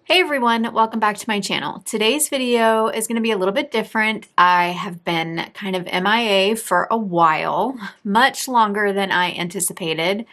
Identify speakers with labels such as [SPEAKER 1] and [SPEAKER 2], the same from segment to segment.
[SPEAKER 1] Hey everyone, welcome back to my channel. Today's video is going to be a little bit different. I have been kind of MIA for a while, much longer than I anticipated,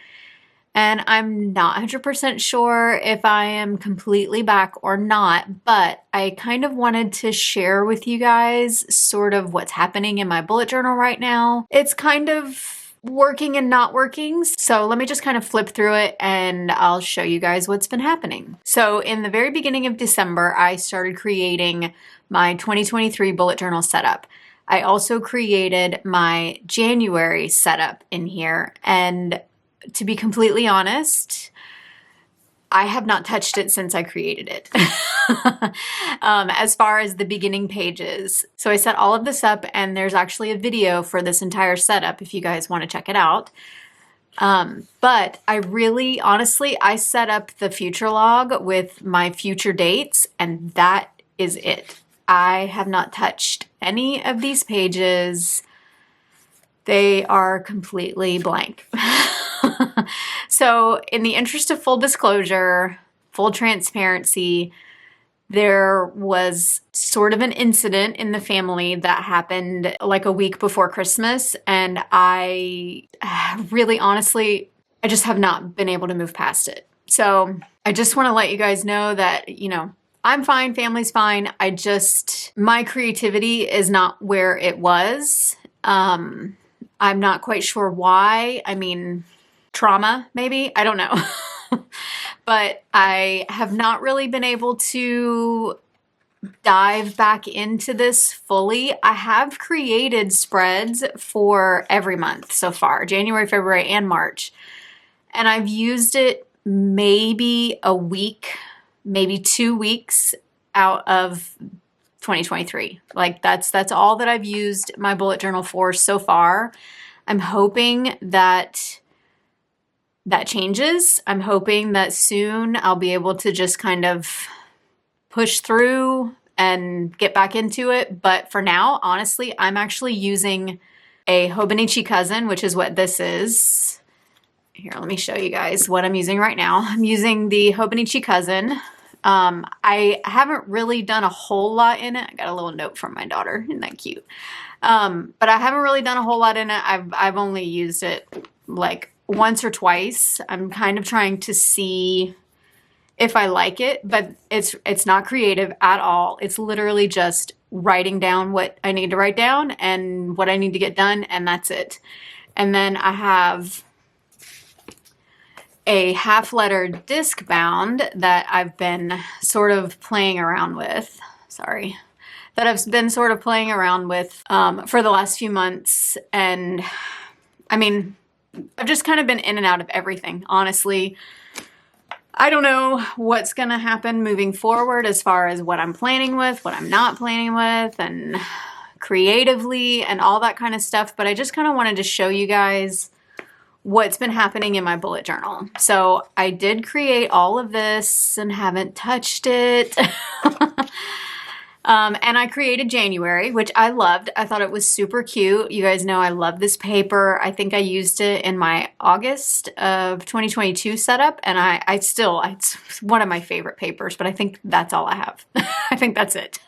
[SPEAKER 1] and I'm not 100% sure if I am completely back or not, but I kind of wanted to share with you guys sort of what's happening in my bullet journal right now. It's kind of working and not working. So let me just kind of flip through it and I'll show you guys what's been happening. So in the very beginning of December, I started creating my 2023 bullet journal setup. I also created my January setup in here. And to be completely honest, I have not touched it since I created it. As far as the beginning pages. So I set all of this up and there's actually a video for this entire setup if you guys want to check it out. But I really, honestly, I set up the future log with my future dates and that is it. I have not touched any of these pages. They are completely blank. So in the interest of full disclosure, full transparency, there was sort of an incident in the family that happened like a week before Christmas. And I really, honestly, I just have not been able to move past it. So I just want to let you guys know that, I'm fine, family's fine. My creativity is not where it was. I'm not quite sure why. I mean, trauma, maybe? I don't know. But I have not really been able to dive back into this fully. I have created spreads for every month so far, January, February, and March. And I've used it maybe a week, maybe 2 weeks out of 2023. Like that's all that I've used my bullet journal for so far. I'm hoping that changes. I'm hoping that soon I'll be able to just kind of push through and get back into it. But for now, honestly, I'm actually using a Hobonichi cousin, which is what this is. Here, let me show you guys what I'm using right now. I'm using the Hobonichi cousin. I haven't really done a whole lot in it. I got a little note from my daughter. Isn't that cute? But I haven't really done a whole lot in it. I've only used it like once or twice. I'm kind of trying to see if I like it, but it's not creative at all. It's literally just writing down what I need to write down and what I need to get done, and that's it. And then I have a half-letter disc bound that I've been sort of playing around with. Sorry. That I've been sort of playing around with for the last few months. And I mean, I've just kind of been in and out of everything, honestly. I don't know what's going to happen moving forward as far as what I'm planning with, what I'm not planning with, and creatively and all that kind of stuff. But I just kind of wanted to show you guys what's been happening in my bullet journal. So I did create all of this and haven't touched it. And I created January, which I loved. I thought it was super cute. You guys know I love this paper. I think I used it in my August of 2022 setup, and it's one of my favorite papers, but I think that's all I have. I think that's it.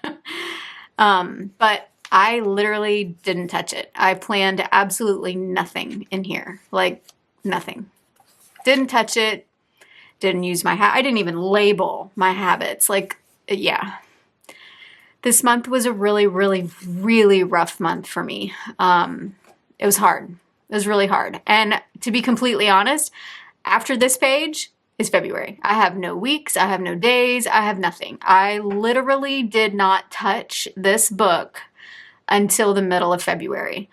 [SPEAKER 1] But I literally didn't touch it. I planned absolutely nothing in here, like nothing. Didn't touch it. Didn't use I didn't even label my habits. Like, yeah. This month was a really, really, really rough month for me. It was hard. It was really hard. And to be completely honest, after this page is February. I have no weeks. I have no days. I have nothing. I literally did not touch this book until the middle of February.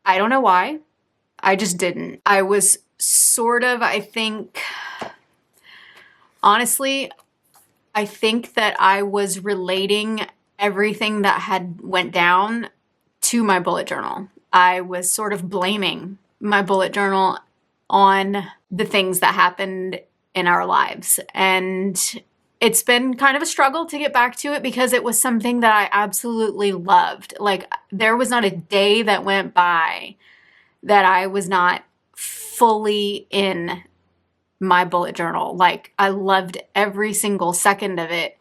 [SPEAKER 1] I don't know why. I just didn't. I was sort of, honestly, I think that I was relating everything that had went down to my bullet journal. I was sort of blaming my bullet journal on the things that happened in our lives. And it's been kind of a struggle to get back to it because it was something that I absolutely loved. Like, there was not a day that went by that I was not fully in my bullet journal. Like, I loved every single second of it.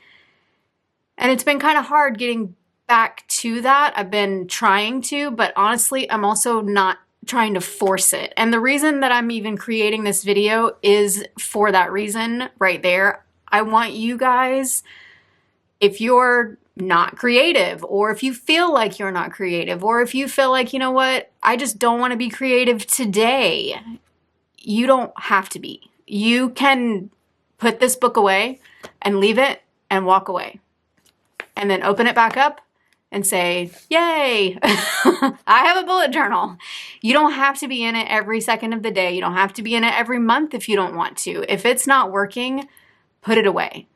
[SPEAKER 1] And it's been kind of hard getting back to that. I've been trying to, but honestly, I'm also not trying to force it. And the reason that I'm even creating this video is for that reason right there. I want you guys, if you're not creative, or if you feel like you're not creative, or if you feel like, you know what, I just don't want to be creative today, you don't have to be. You can put this book away and leave it and walk away, and then open it back up and say, yay, I have a bullet journal. You don't have to be in it every second of the day. You don't have to be in it every month if you don't want to. If it's not working, put it away.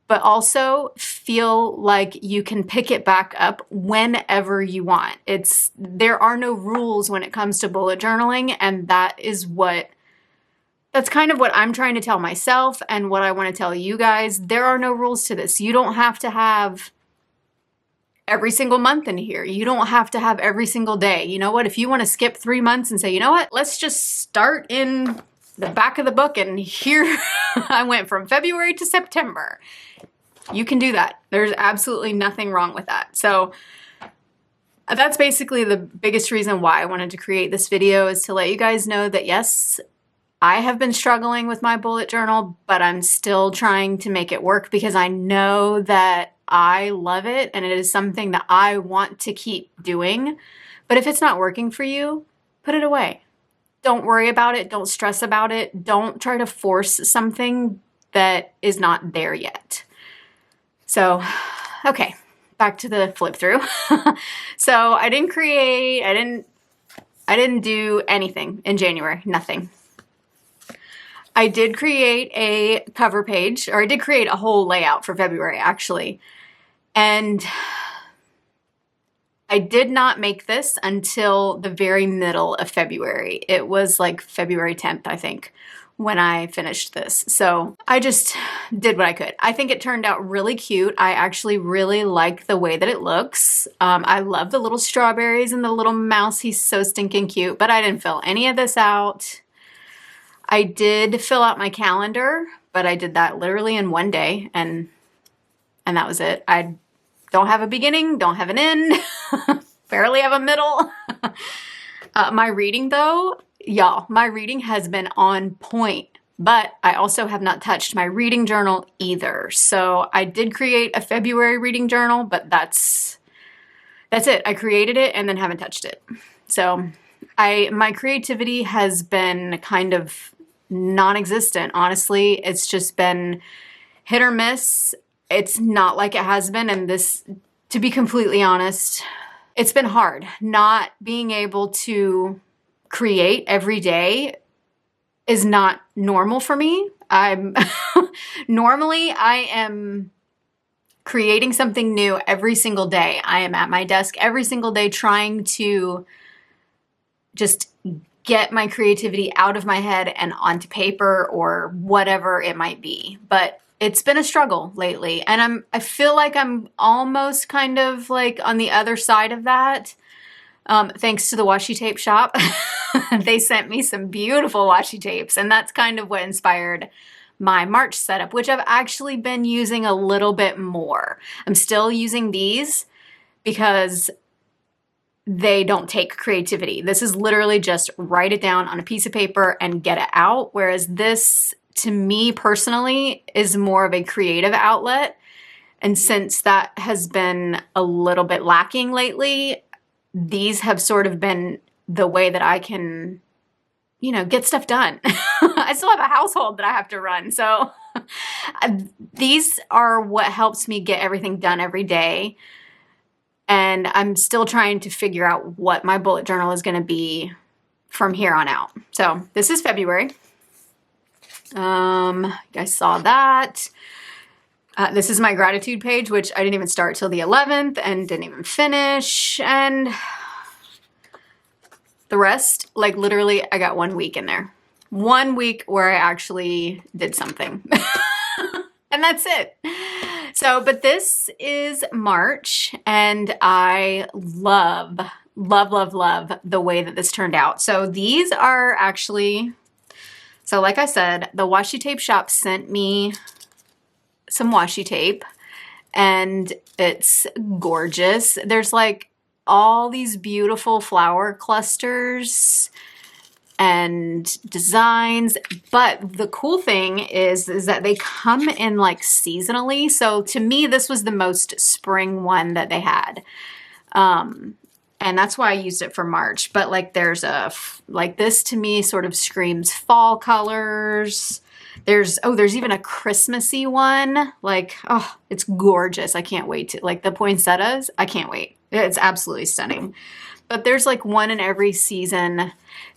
[SPEAKER 1] But also feel like you can pick it back up whenever you want. There are no rules when it comes to bullet journaling, and that's kind of what I'm trying to tell myself and what I want to tell you guys. There are no rules to this. You don't have to have every single month in here. You don't have to have every single day. You know what? If you want to skip 3 months and say, you know what, let's just start in the back of the book, and here I went from February to September. You can do that. There's absolutely nothing wrong with that. So that's basically the biggest reason why I wanted to create this video, is to let you guys know that yes, I have been struggling with my bullet journal, but I'm still trying to make it work because I know that I love it and it is something that I want to keep doing. But if it's not working for you, put it away. Don't worry about it. Don't stress about it. Don't try to force something that is not there yet. So, okay, back to the flip through. So I didn't do anything in January, nothing. I did create a cover page, or I did create a whole layout for February actually. And I did not make this until the very middle of February. It was like February 10th, I think, when I finished this. So I just did what I could. I think it turned out really cute. I actually really like the way that it looks. I love the little strawberries and the little mouse. He's so stinking cute, but I didn't fill any of this out. I did fill out my calendar, but I did that literally in one day, and that was it. I don't have a beginning, don't have an end, barely have a middle. My reading though, y'all, my reading has been on point, but I also have not touched my reading journal either. So I did create a February reading journal, but that's it. I created it and then haven't touched it. So my creativity has been kind of non-existent. Honestly, it's just been hit or miss. It's not like it has been. And this, to be completely honest, it's been hard not being able to create every day is not normal for me. Normally I am creating something new every single day. I am at my desk every single day trying to just get my creativity out of my head and onto paper or whatever it might be. But it's been a struggle lately, and I feel like I'm almost kind of like on the other side of that. Thanks to the washi tape shop. They sent me some beautiful washi tapes, and that's kind of what inspired my March setup, which I've actually been using a little bit more. I'm still using these because they don't take creativity. This is literally just write it down on a piece of paper and get it out, whereas this, to me personally, is more of a creative outlet. And since that has been a little bit lacking lately, these have sort of been the way that I can, get stuff done. I still have a household that I have to run. So these are what helps me get everything done every day. And I'm still trying to figure out what my bullet journal is going to be from here on out. So this is February. You guys saw that. This is my gratitude page, which I didn't even start till the 11th and didn't even finish. And the rest, like literally, I got 1 week in there. 1 week where I actually did something. And that's it. So, but this is March, and I love the way that this turned out. So these are actually So like I said, the washi tape shop sent me some washi tape and it's gorgeous. There's like all these beautiful flower clusters and designs, but the cool thing is that they come in like seasonally. So to me, this was the most spring one that they had. And that's why I used it for March. But like there's like this to me sort of screams fall colors. There's even a Christmassy one. Like, oh, it's gorgeous. I can't wait to, like the poinsettias, I can't wait. It's absolutely stunning. But there's like one in every season.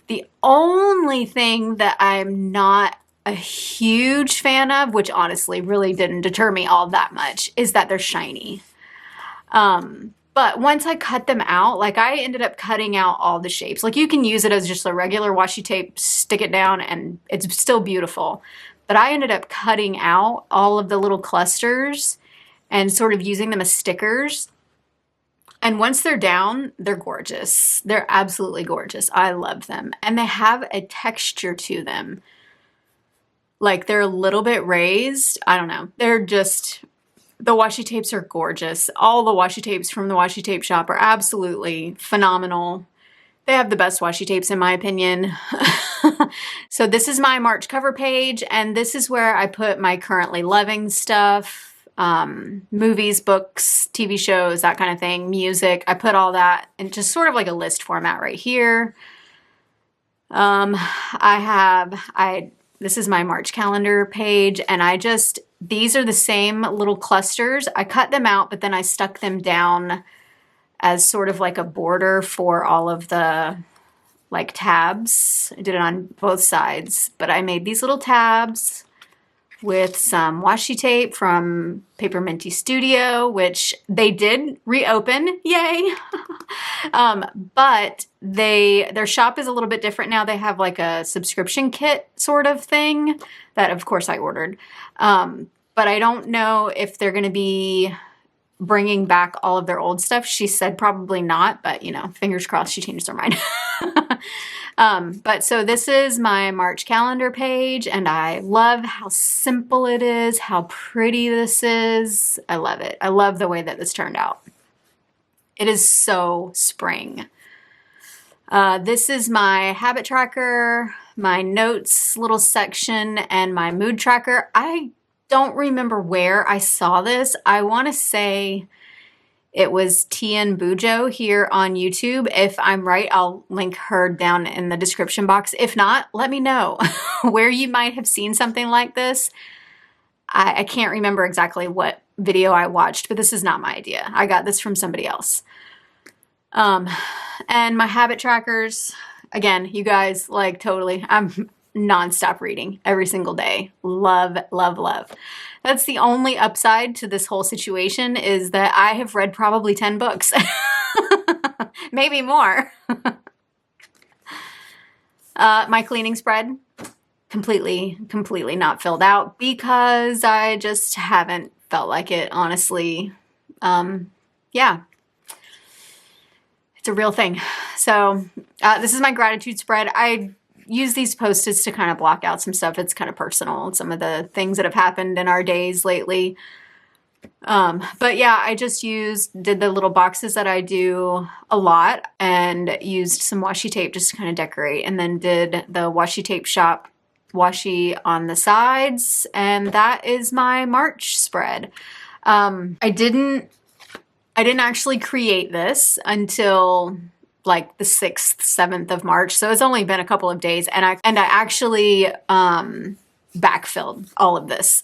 [SPEAKER 1] The only thing that I'm not a huge fan of, which honestly really didn't deter me all that much, is that they're shiny. But once I cut them out, like I ended up cutting out all the shapes. Like you can use it as just a regular washi tape, stick it down, and it's still beautiful. But I ended up cutting out all of the little clusters and sort of using them as stickers. And once they're down, they're gorgeous. They're absolutely gorgeous. I love them. And they have a texture to them. Like they're a little bit raised. I don't know. They're just... The washi tapes are gorgeous. All the washi tapes from the washi tape shop are absolutely phenomenal. They have the best washi tapes in my opinion. So this is my March cover page, and this is where I put my currently loving stuff, movies, books, TV shows, that kind of thing, music. I put all that in just sort of like a list format right here. This is my March calendar page, and these are the same little clusters. I cut them out, but then I stuck them down as sort of like a border for all of the like tabs. I did it on both sides, but I made these little tabs with some washi tape from Paper Minty Studio, which they did reopen, yay. But their shop is a little bit different now. They have like a subscription kit sort of thing that of course I ordered. But I don't know if they're going to be bringing back all of their old stuff. She said probably not, but you know, fingers crossed she changed her mind. But so this is my March calendar page, and I love how simple it is, how pretty this is. I love it. I love the way that this turned out. It is so spring. This is my habit tracker, my notes little section, and my mood tracker. I don't remember where I saw this. I want to say it was BUJO here on YouTube. If I'm right, I'll link her down in the description box. If not, let me know where you might have seen something like this. I can't remember exactly what video I watched, but this is not my idea. I got this from somebody else. And my habit trackers, again, you guys, like totally, I'm nonstop reading every single day. Love, love, love. That's the only upside to this whole situation, is that I have read probably 10 books. Maybe more. My cleaning spread, completely not filled out because I just haven't felt like it, honestly. Yeah. It's a real thing. So this is my gratitude spread. I use these Post-its to kind of block out some stuff. It's kind of personal, some of the things that have happened in our days lately. But yeah, I just did the little boxes that I do a lot and used some washi tape just to kind of decorate, and then did the washi tape shop washi on the sides. And that is my March spread. I didn't actually create this until like the 6th, 7th of March. So it's only been a couple of days, and I actually backfilled all of this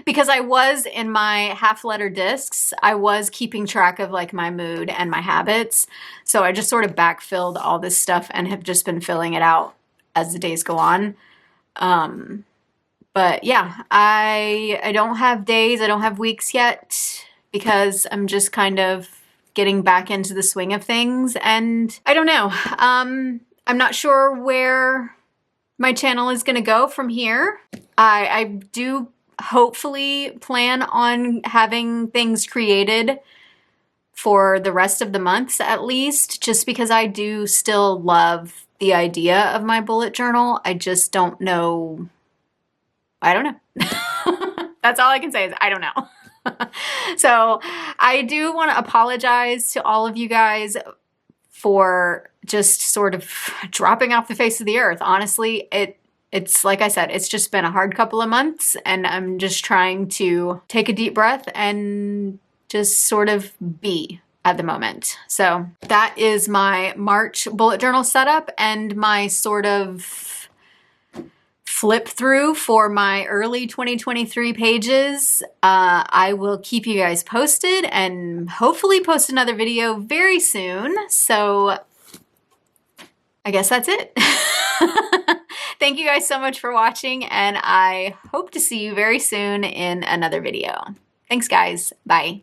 [SPEAKER 1] because I was in my half letter discs. I was keeping track of like my mood and my habits. So I just sort of backfilled all this stuff and have just been filling it out as the days go on. But yeah, I don't have days, I don't have weeks yet because I'm just kind of getting back into the swing of things, and I don't know. I'm not sure where my channel is going to go from here. I do hopefully plan on having things created for the rest of the months at least, just because I do still love the idea of my bullet journal. I just don't know. I don't know. That's all I can say is I don't know. So I do want to apologize to all of you guys for just sort of dropping off the face of the earth. Honestly, it's like I said, it's just been a hard couple of months, and I'm just trying to take a deep breath and just sort of be at the moment. So that is my March bullet journal setup and my sort of flip through for my early 2023 pages. I will keep you guys posted and hopefully post another video very soon. So I guess that's it. Thank you guys so much for watching, and I hope to see you very soon in another video. Thanks, guys. Bye.